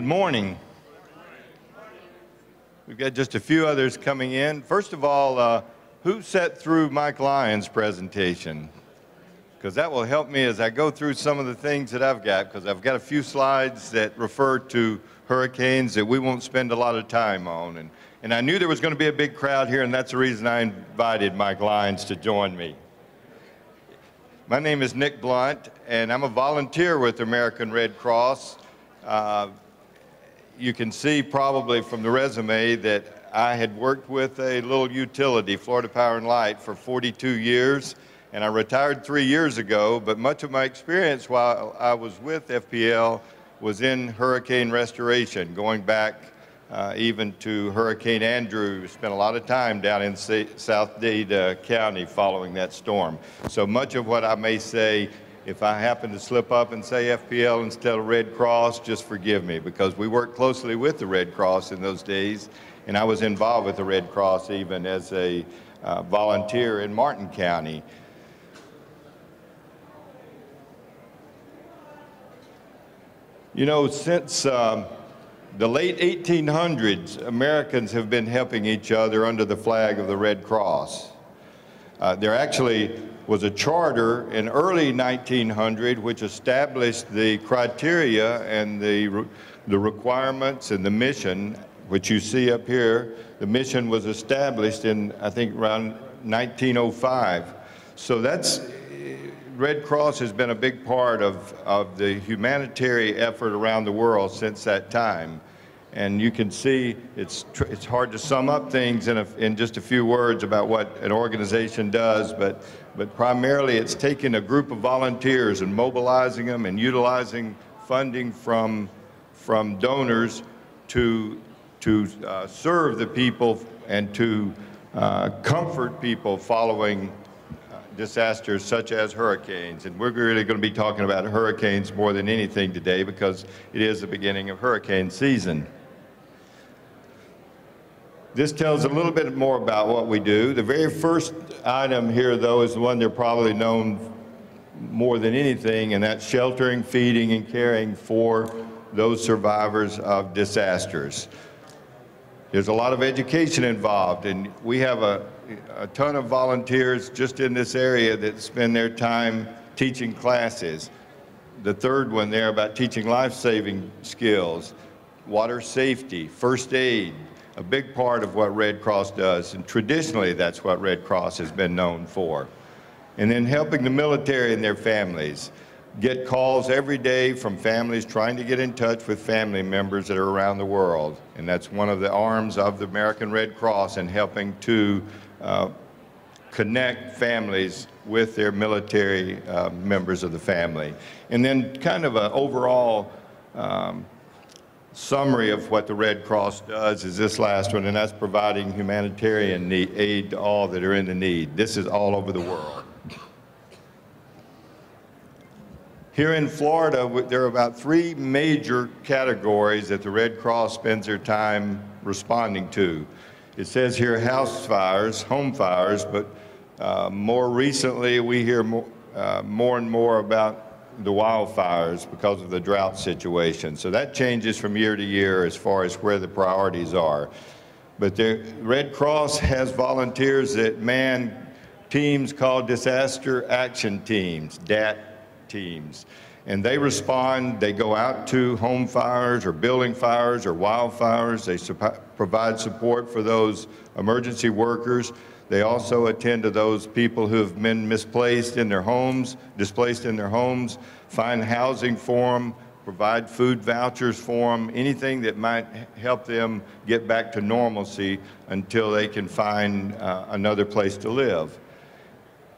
morning. We've got just a few others coming in. First of all, who sat through Mike Lyons' presentation? Because that will help me as I go through some of the things that I've got, because I've got a few slides that refer to hurricanes that we won't spend a lot of time on. And I knew there was going to be a big crowd here, and that's the reason I invited Mike Lyons to join me. My name is Nick Blount, and I'm a volunteer with the American Red Cross. You can see probably from the resume that I had worked with a little utility, Florida Power and Light, for 42 years, and I retired 3 years ago, but much of my experience while I was with FPL was in hurricane restoration, going back even to Hurricane Andrew. Spent a lot of time down in South Dade County following that storm. So much of what I may say, if I happen to slip up and say FPL instead of Red Cross, just forgive me, because we worked closely with the Red Cross in those days, and I was involved with the Red Cross even as a volunteer in Martin County. You know, since the late 1800s, Americans have been helping each other under the flag of the Red Cross. There actually was a charter in early 1900 which established the criteria and the requirements and the mission, which you see up here. The mission was established in, I think, around 1905. So that's, Red Cross has been a big part of the humanitarian effort around the world since that time. And you can see it's hard to sum up things in just a few words about what an organization does, but primarily it's taking a group of volunteers and mobilizing them and utilizing funding from donors to serve the people and to comfort people following disasters such as hurricanes. And we're really going to be talking about hurricanes more than anything today because it is the beginning of hurricane season. This tells a little bit more about what we do. The very first item here, though, is the one they're probably known more than anything, and that's sheltering, feeding, and caring for those survivors of disasters. There's a lot of education involved, and we have a ton of volunteers just in this area that spend their time teaching classes. The third one there about teaching life-saving skills, water safety, first aid, a big part of what Red Cross does, and traditionally that's what Red Cross has been known for. And then helping the military and their families. Get calls every day from families trying to get in touch with family members that are around the world. And that's one of the arms of the American Red Cross in helping to connect families with their military members of the family. And then kind of an overall summary of what the Red Cross does is this last one, and that's providing humanitarian aid to all that are in the need. This is all over the world. Here in Florida, there are about 3 major categories that the Red Cross spends their time responding to. It says here house fires, home fires, but more recently we hear more and more about the wildfires because of the drought situation. So that changes from year to year as far as where the priorities are. But the Red Cross has volunteers that man teams called Disaster Action Teams, DAT teams. And they respond, they go out to home fires or building fires or wildfires. They provide support for those emergency workers. They also attend to those people who have been displaced in their homes, find housing for them, provide food vouchers for them, anything that might help them get back to normalcy until they can find another place to live.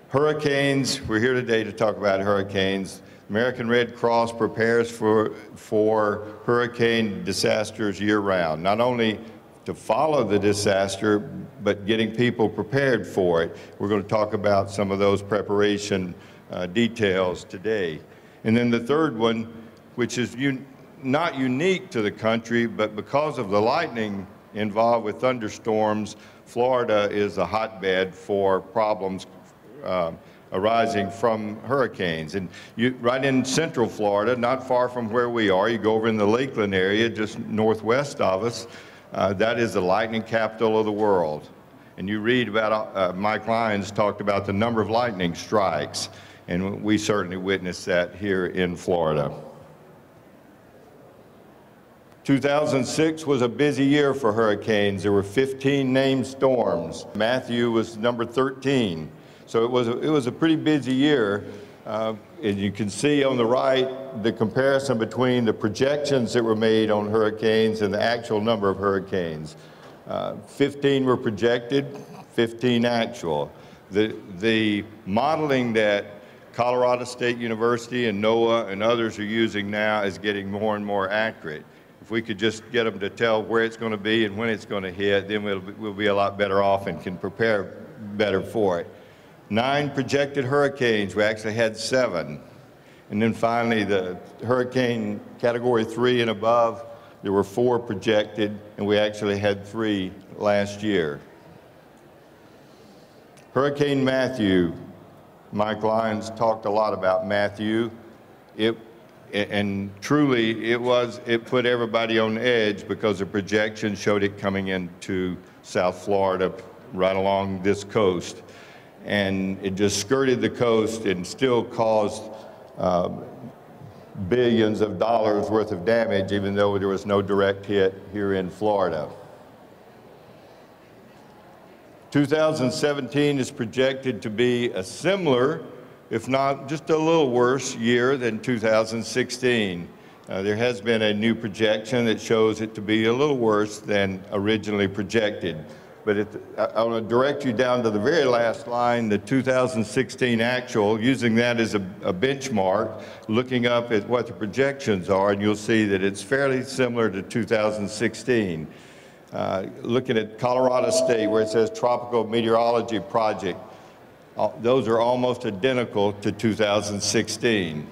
Hurricanes, we're here today to talk about hurricanes. American Red Cross prepares for hurricane disasters year-round, not only to follow the disaster, but getting people prepared for it. We're going to talk about some of those preparation details today. And then the third one, which is not unique to the country, but because of the lightning involved with thunderstorms, Florida is a hotbed for problems arising from hurricanes. And right in central Florida, not far from where we are, you go over in the Lakeland area, just northwest of us, that is the lightning capital of the world. And you read about, Mike Lyons talked about the number of lightning strikes, and we certainly witnessed that here in Florida. 2006 was a busy year for hurricanes. There were 15 named storms. Matthew was number 13. So it was a pretty busy year. And you can see on the right the comparison between the projections that were made on hurricanes and the actual number of hurricanes. 15 were projected, 15 actual. The modeling that Colorado State University and NOAA and others are using now is getting more and more accurate. If we could just get them to tell where it's going to be and when it's going to hit, then we'll be a lot better off and can prepare better for it. 9 projected hurricanes, we actually had 7. And then finally, the hurricane category 3 and above, there were 4 projected, and we actually had 3 last year. Hurricane Matthew, Mike Lyons talked a lot about Matthew. And truly, it put everybody on edge because the projections showed it coming into South Florida right along this coast. And it just skirted the coast and still caused billions of dollars worth of damage, even though there was no direct hit here in Florida. 2017 is projected to be a similar, if not just a little worse year than 2016. There has been a new projection that shows it to be a little worse than originally projected. But I want to direct you down to the very last line, the 2016 actual, using that as a benchmark, looking up at what the projections are, and you'll see that it's fairly similar to 2016. Looking at Colorado State, where it says Tropical Meteorology Project, those are almost identical to 2016.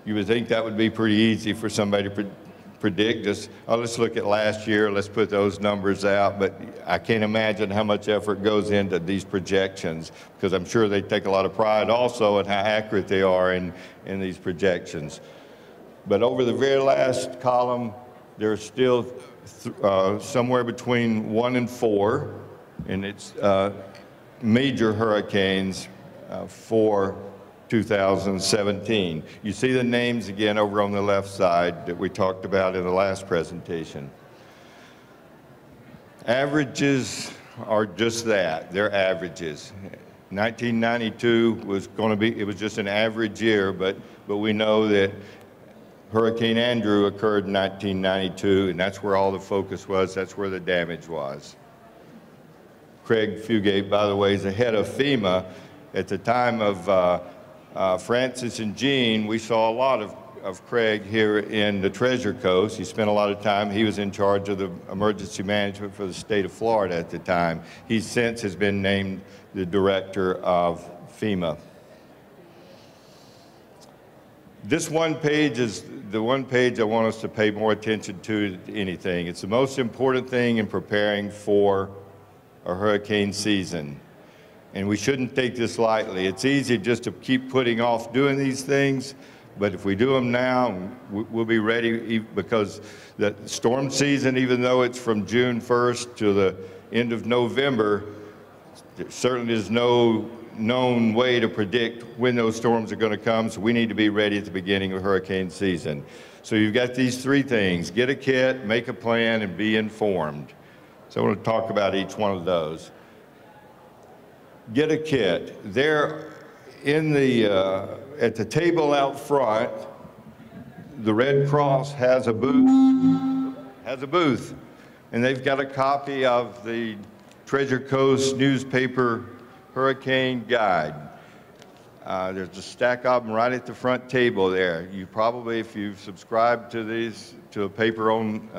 You would think that would be pretty easy for somebody to predict. Just, let's look at last year, let's put those numbers out, but I can't imagine how much effort goes into these projections, because I'm sure they take a lot of pride also in how accurate they are in these projections. But over the very last column, there's still somewhere between 1 and 4, and it's major hurricanes for 2017. You see the names again over on the left side that we talked about in the last presentation. Averages are just that, they're averages. 1992 was going to be, it was just an average year, but we know that Hurricane Andrew occurred in 1992, and that's where all the focus was, that's where the damage was. Craig Fugate, by the way, is the head of FEMA. At the time of Francis and Jean, we saw a lot of Craig here in the Treasure Coast. He spent a lot of time. He was in charge of the emergency management for the state of Florida at the time. He since has been named the director of FEMA. This one page is the one page I want us to pay more attention to anything. It's the most important thing in preparing for a hurricane season. And we shouldn't take this lightly. It's easy just to keep putting off doing these things, but if we do them now, we'll be ready, because the storm season, even though it's from June 1st to the end of November, there certainly is no known way to predict when those storms are going to come, so we need to be ready at the beginning of hurricane season. So you've got these 3 things: get a kit, make a plan, and be informed. So I want to talk about each one of those. Get a kit. There in the, at the table out front, the Red Cross has a booth, and they've got a copy of the Treasure Coast newspaper Hurricane Guide. There's a stack of them right at the front table there. You probably, if you've subscribed to these, to a paper on,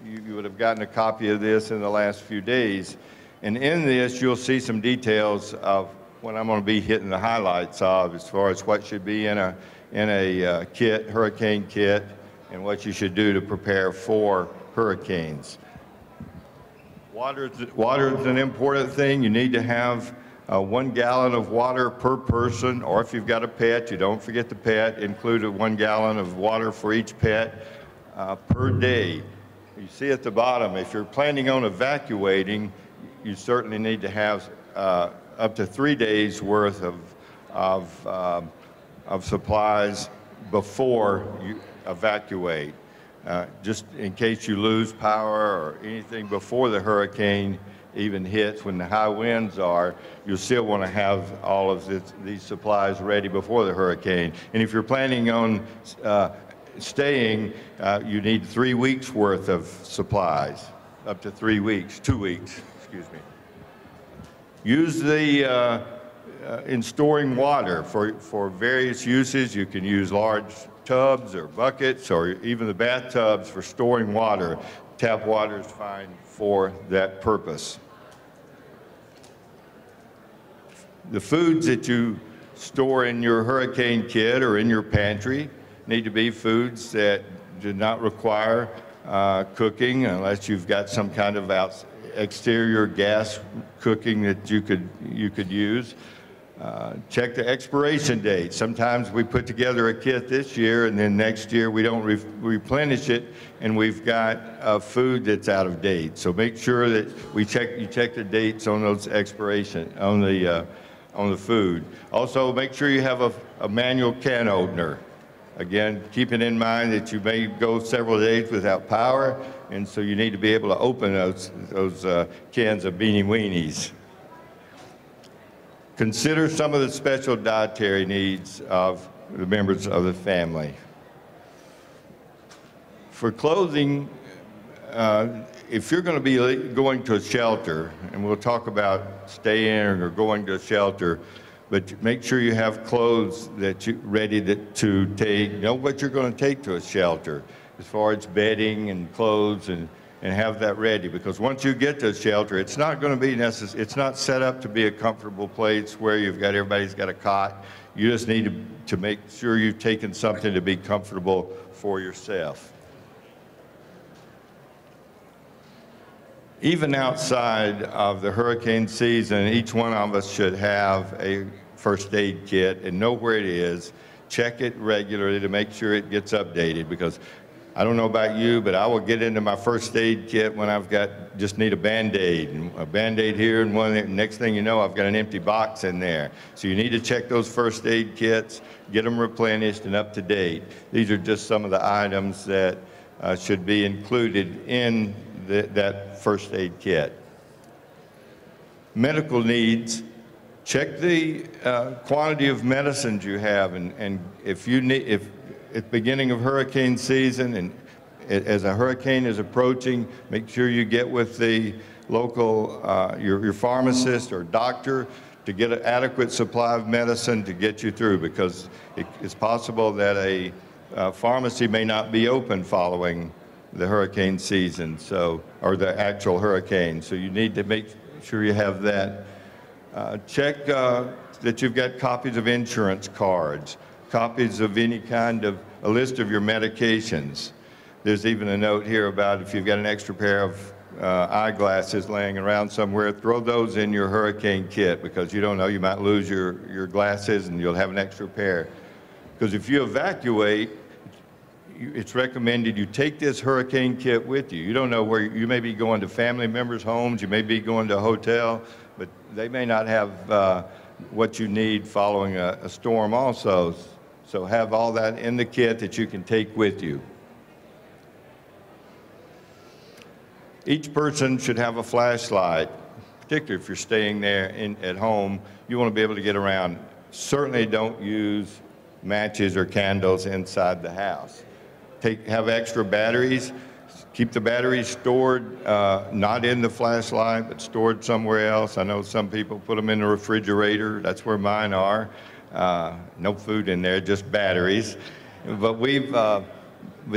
you would have gotten a copy of this in the last few days. And in this, you'll see some details of what I'm going to be hitting the highlights of, as far as what should be in a kit, hurricane kit, and what you should do to prepare for hurricanes. Water is an important thing. You need to have 1 gallon of water per person, or if you've got a pet, you don't forget the pet, include 1 gallon of water for each pet per day. You see at the bottom, if you're planning on evacuating, you certainly need to have up to 3 days worth of supplies before you evacuate. Just in case you lose power or anything before the hurricane even hits, when the high winds are, you'll still want to have all of these supplies ready before the hurricane. And if you're planning on staying, you need 3 weeks worth of supplies, up to 3 weeks, 2 weeks, excuse me. Use the, in storing water for various uses. You can use large tubs or buckets or even the bathtubs for storing water. Tap water is fine for that purpose. The foods that you store in your hurricane kit or in your pantry need to be foods that do not require cooking unless you've got some kind of exterior gas cooking that you could use. Check the expiration date. Sometimes we put together a kit this year and then next year we don't replenish it and we've got food that's out of date. So make sure that you check the dates on those expiration, on the food. Also make sure you have a manual can opener. Again, keeping in mind that you may go several days without power, and so you need to be able to open those cans of Beanie Weenies. Consider some of the special dietary needs of the members of the family. For clothing, if you're going to be going to a shelter, and we'll talk about staying or going to a shelter, but make sure you have clothes that you're ready to take. Know what you're going to take to a shelter as far as bedding and clothes, and have that ready, because once you get to a shelter, it's not going to be it's not set up to be a comfortable place where everybody's got a cot. You just need to make sure you've taken something to be comfortable for yourself. Even outside of the hurricane season, each one of us should have a first aid kit and know where it is. Check it regularly to make sure it gets updated, because I don't know about you, but I will get into my first aid kit when just need a Band-Aid, and a Band-Aid here and one there. Next thing you know, I've got an empty box in there. So you need to check those first aid kits, get them replenished and up to date. These are just some of the items that should be included in that first aid kit. Medical needs. Check the quantity of medicines you have, and if at the beginning of hurricane season and as a hurricane is approaching, make sure you get with the local, your pharmacist or doctor to get an adequate supply of medicine to get you through, because it's possible that a pharmacy may not be open following the hurricane season, or the actual hurricane. So you need to make sure you have that. Check that you've got copies of insurance cards, copies of any kind of a list of your medications. There's even a note here about if you've got an extra pair of eyeglasses laying around somewhere, throw those in your hurricane kit, because you don't know, you might lose your glasses and you'll have an extra pair. Because if you evacuate, it's recommended you take this hurricane kit with you. You don't know where you may be going to family members' homes, you may be going to a hotel, but they may not have what you need following a storm also. So have all that in the kit that you can take with you. Each person should have a flashlight, particularly if you're staying there at home. You want to be able to get around. Certainly don't use matches or candles inside the house. Have extra batteries. Keep the batteries stored, not in the flashlight, but stored somewhere else. I know some people put them in the refrigerator. That's where mine are. No food in there, just batteries. But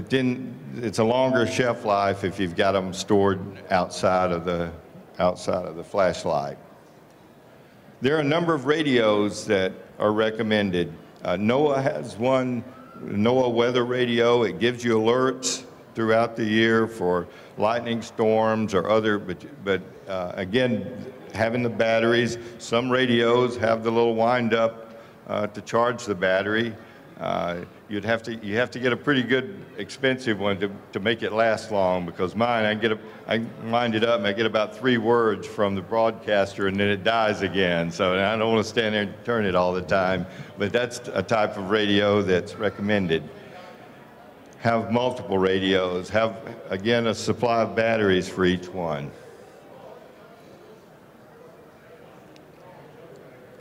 then it's a longer shelf life if you've got them stored outside of the flashlight. There are a number of radios that are recommended. NOAA has one, NOAA weather radio. It gives you alerts throughout the year for lightning storms or other, but again, having the batteries, some radios have the little wind up to charge the battery. You have to get a pretty good expensive one to make it last long, because mine, I wind it up and I get about 3 words from the broadcaster and then it dies again. So I don't want to stand there and turn it all the time, but that's a type of radio that's recommended. Have multiple radios, have, again, a supply of batteries for each one.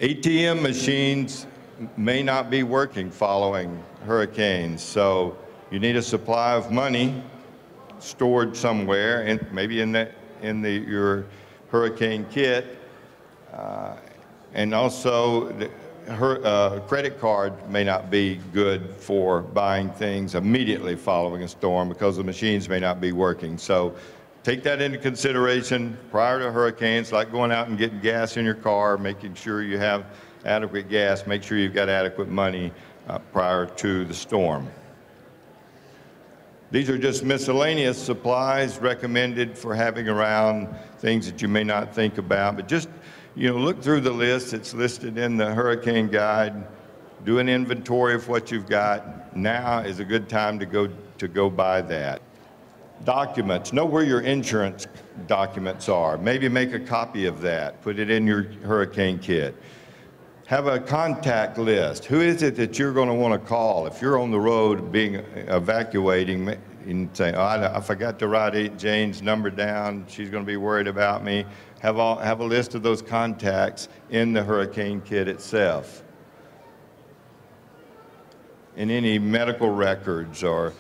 ATM machines may not be working following hurricanes, so you need a supply of money stored somewhere, maybe in your hurricane kit, and also credit card may not be good for buying things immediately following a storm because the machines may not be working. So take that into consideration prior to hurricanes, like going out and getting gas in your car, making sure you have adequate gas, make sure you've got adequate money prior to the storm. These are just miscellaneous supplies recommended for having around, things that you may not think about, but just, look through the list. It's listed in the hurricane guide. Do an inventory of what you've got. Now is a good time to go buy that. Documents. Know where your insurance documents are. Maybe make a copy of that. Put it in your hurricane kit. Have a contact list. Who is it that you're going to want to call if you're on the road evacuating and say, oh, I forgot to write Aunt Jane's number down. She's going to be worried about me. Have a list of those contacts in the hurricane kit itself. And any medical records or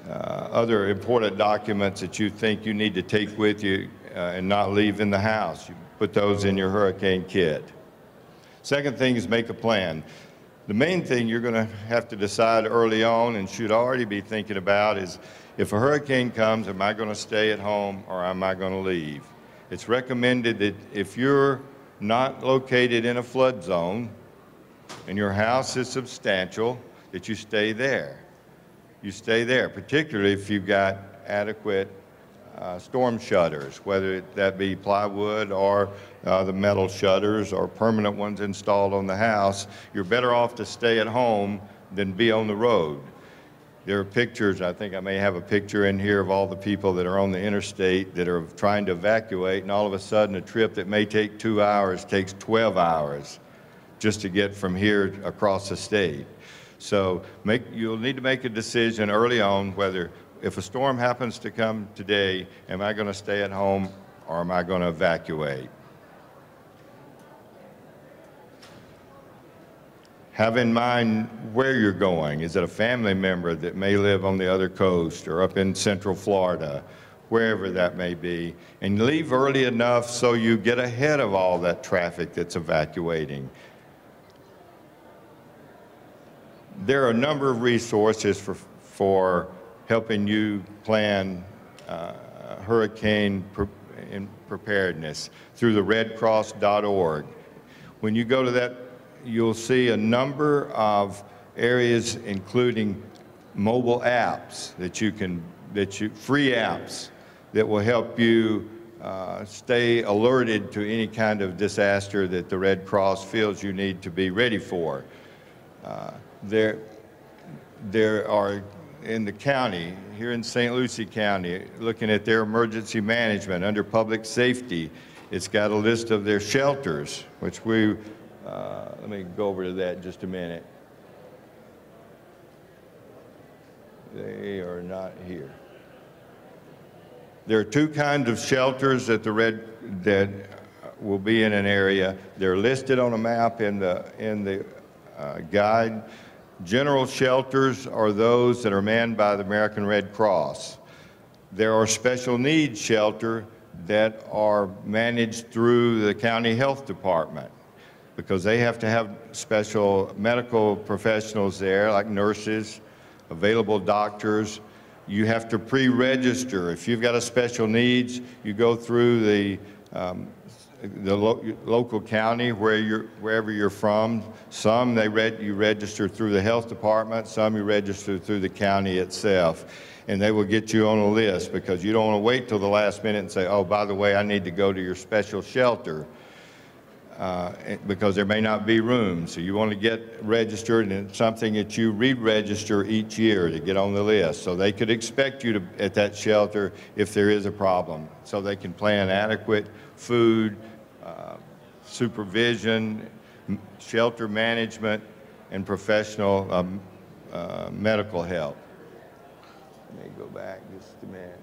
other important documents that you think you need to take with you and not leave in the house, you put those in your hurricane kit. Second thing is make a plan. The main thing you're going to have to decide early on and should already be thinking about is, if a hurricane comes, am I going to stay at home or am I going to leave? It's recommended that if you're not located in a flood zone and your house is substantial, that you stay there. You stay there, particularly if you've got adequate storm shutters, whether that be plywood or the metal shutters or permanent ones installed on the house. You're better off to stay at home than be on the road. There are pictures, I think I may have a picture in here, of all the people that are on the interstate that are trying to evacuate, and all of a sudden a trip that may take 2 hours takes 12 hours just to get from here across the state. So you'll need to make a decision early on whether, if a storm happens to come today, am I going to stay at home or am I going to evacuate? Have in mind where you're going. Is it a family member that may live on the other coast or up in Central Florida, wherever that may be? And leave early enough so you get ahead of all that traffic that's evacuating. There are a number of resources for helping you plan hurricane preparedness through the redcross.org. When you go to that, you'll see a number of areas, including mobile apps free apps that will help you stay alerted to any kind of disaster that the Red Cross feels you need to be ready for. There are, in the county, here in St. Lucie County, looking at their emergency management under public safety, it's got a list of their shelters, which let me go over to that in just a minute. They are not here. There are 2 kinds of shelters that will be in an area. They're listed on a map in the guide. General shelters are those that are manned by the American Red Cross. There are special needs shelters that are managed through the county health department, because they have to have special medical professionals there, like nurses, available doctors. You have to pre-register. If you've got a special needs, you go through the local county wherever you're from. Some you register through the health department, some you register through the county itself. and they will get you on a list, because you don't want to wait till the last minute and say, oh, by the way, I need to go to your special shelter. Because there may not be room. So you want to get registered, and it's something that you re-register each year to get on the list. So they could expect you to at that shelter if there is a problem. So they can plan adequate food, supervision, shelter management, and professional medical help. Let me go back just a minute.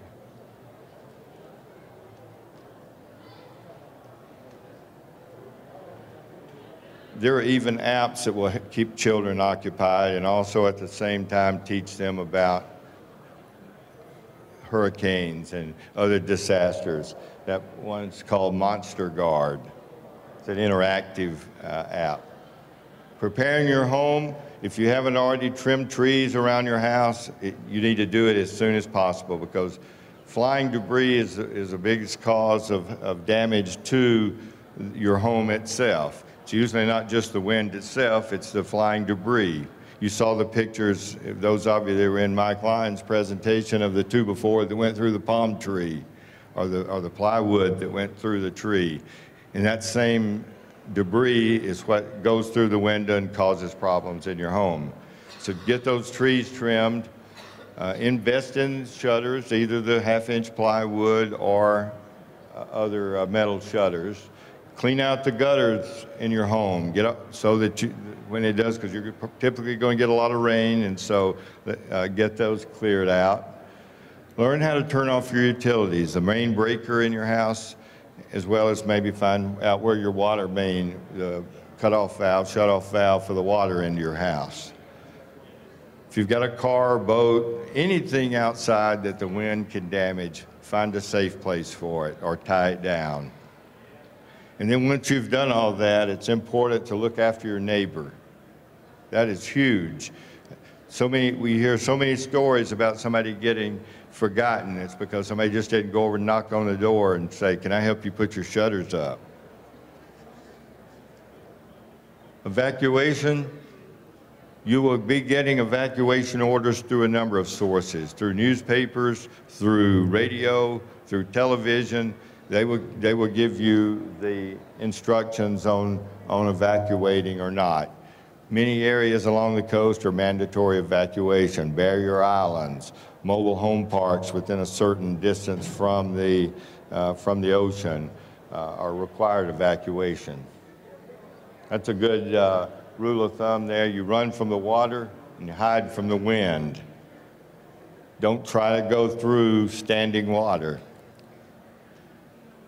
There are even apps that will keep children occupied and also at the same time teach them about hurricanes and other disasters. That one's called Monster Guard. It's an interactive app. Preparing your home, if you haven't already trimmed trees around your house, you need to do it as soon as possible, because flying debris is the biggest cause of damage to your home itself. It's usually not just the wind itself, it's the flying debris. You saw the pictures, those of you that were in Mike Lyons' presentation, of the 2x4 that went through the palm tree, or the plywood that went through the tree. And that same debris is what goes through the window and causes problems in your home. So get those trees trimmed. Invest in shutters, either the half-inch plywood or other metal shutters. Clean out the gutters in your home. Get up so that when it does, because you're typically going to get a lot of rain, and so get those cleared out. Learn how to turn off your utilities, the main breaker in your house, as well as maybe find out where your water main, the cutoff valve, shut-off valve for the water into your house. If you've got a car, boat, anything outside that the wind can damage, find a safe place for it or tie it down. And then once you've done all that, it's important to look after your neighbor. That is huge. We hear so many stories about somebody getting forgotten. It's because somebody just didn't go over and knock on the door and say, can I help you put your shutters up? Evacuation. You will be getting evacuation orders through a number of sources, through newspapers, through radio, through television. They will give you the instructions on evacuating or not. Many areas along the coast are mandatory evacuation. Barrier islands, mobile home parks within a certain distance from the ocean are required evacuation. That's a good rule of thumb there. You run from the water and you hide from the wind. Don't try to go through standing water.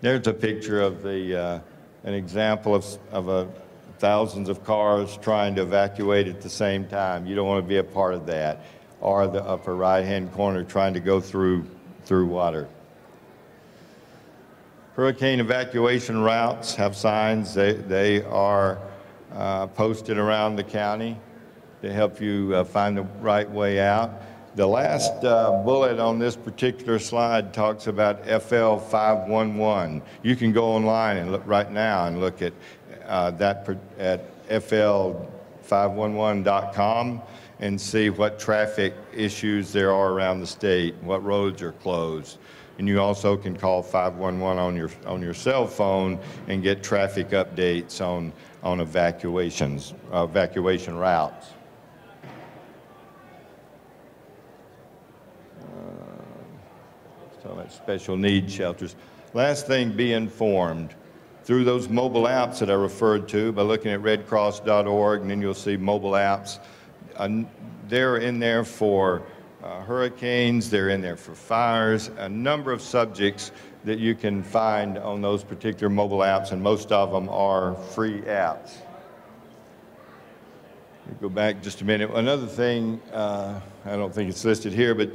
There's a picture of an example of thousands of cars trying to evacuate at the same time. You don't want to be a part of that. Or the upper right-hand corner trying to go through water. Hurricane evacuation routes have signs. They are posted around the county to help you find the right way out. The last bullet on this particular slide talks about FL 511. You can go online and look right now and look at that at fl511.com and see what traffic issues there are around the state, what roads are closed. And you also can call 511 on your cell phone and get traffic updates on evacuation routes. So that's special needs shelters. Last thing, be informed. Through those mobile apps that I referred to, by looking at redcross.org, and then you'll see mobile apps. They're in there for hurricanes, they're in there for fires, a number of subjects that you can find on those particular mobile apps, and most of them are free apps. Go back just a minute. Another thing, I don't think it's listed here, but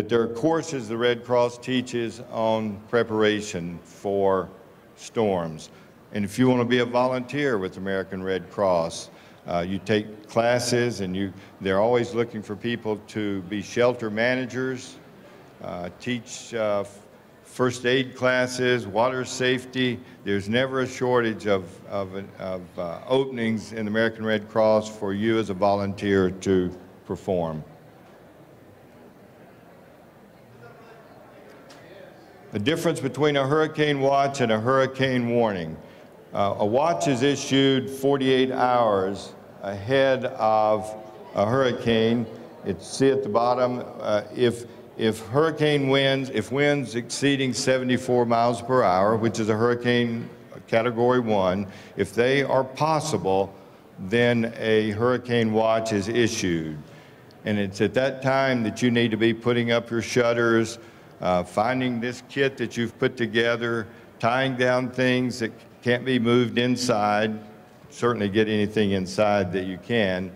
there are courses the Red Cross teaches on preparation for storms. And if you want to be a volunteer with American Red Cross, you take classes, and they're always looking for people to be shelter managers, teach first aid classes, water safety. There's never a shortage of openings in the American Red Cross for you as a volunteer to perform. The difference between a hurricane watch and a hurricane warning. A watch is issued 48 hours ahead of a hurricane. See at the bottom, if hurricane winds, if winds exceeding 74 miles per hour, which is a hurricane category 1, if they are possible, then a hurricane watch is issued. And it's at that time that you need to be putting up your shutters, finding this kit that you've put together, tying down things that can't be moved inside, certainly get anything inside that you can.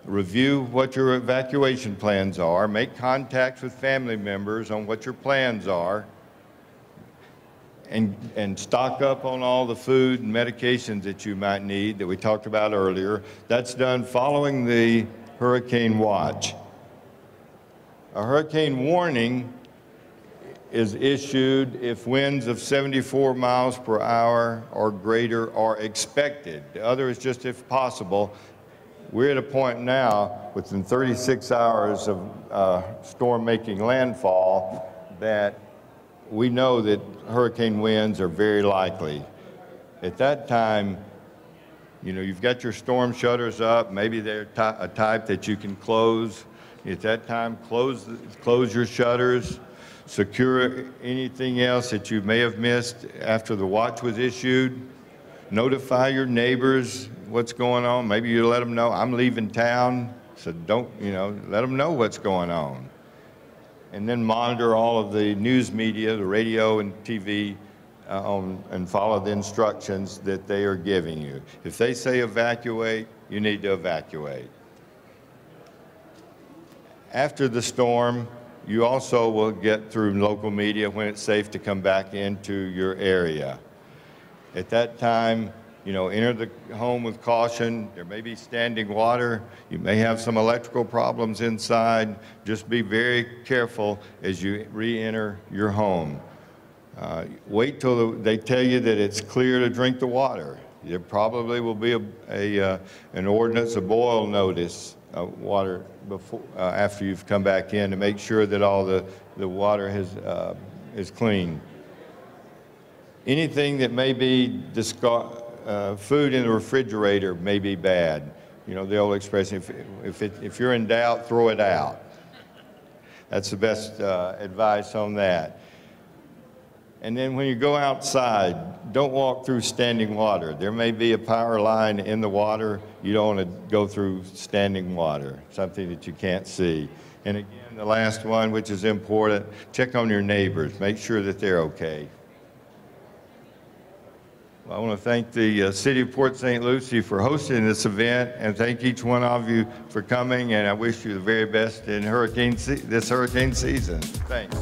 Review what your evacuation plans are, make contacts with family members on what your plans are, and stock up on all the food and medications that you might need that we talked about earlier. That's done following the hurricane watch. A hurricane warning is issued if winds of 74 miles per hour or greater are expected. The other is just if possible. We're at a point now within 36 hours of storm making landfall that we know that hurricane winds are very likely. At that time, you know, you've got your storm shutters up, maybe they're a type that you can close. At that time, close your shutters, secure anything else that you may have missed after the watch was issued. Notify your neighbors what's going on. Maybe you let them know, I'm leaving town, so don't, you know, let them know what's going on. And then monitor all of the news media, the radio and TV, and follow the instructions that they are giving you. If they say evacuate, you need to evacuate. After the storm, you also will get through local media when it's safe to come back into your area. At that time, you know, enter the home with caution. There may be standing water. You may have some electrical problems inside. Just be very careful as you re-enter your home. Wait till they tell you that it's clear to drink the water. There probably will be an ordinance, a boil notice of water before, after you've come back in to make sure that all the water is clean. Anything that may be food in the refrigerator may be bad. You know, the old expression, if you're in doubt, throw it out. That's the best advice on that. And then when you go outside, don't walk through standing water. There may be a power line in the water. You don't want to go through standing water, something that you can't see. And again, the last one, which is important, check on your neighbors. Make sure that they're okay. Well, I want to thank the City of Port St. Lucie for hosting this event, and thank each one of you for coming, and I wish you the very best in this hurricane season. Thanks.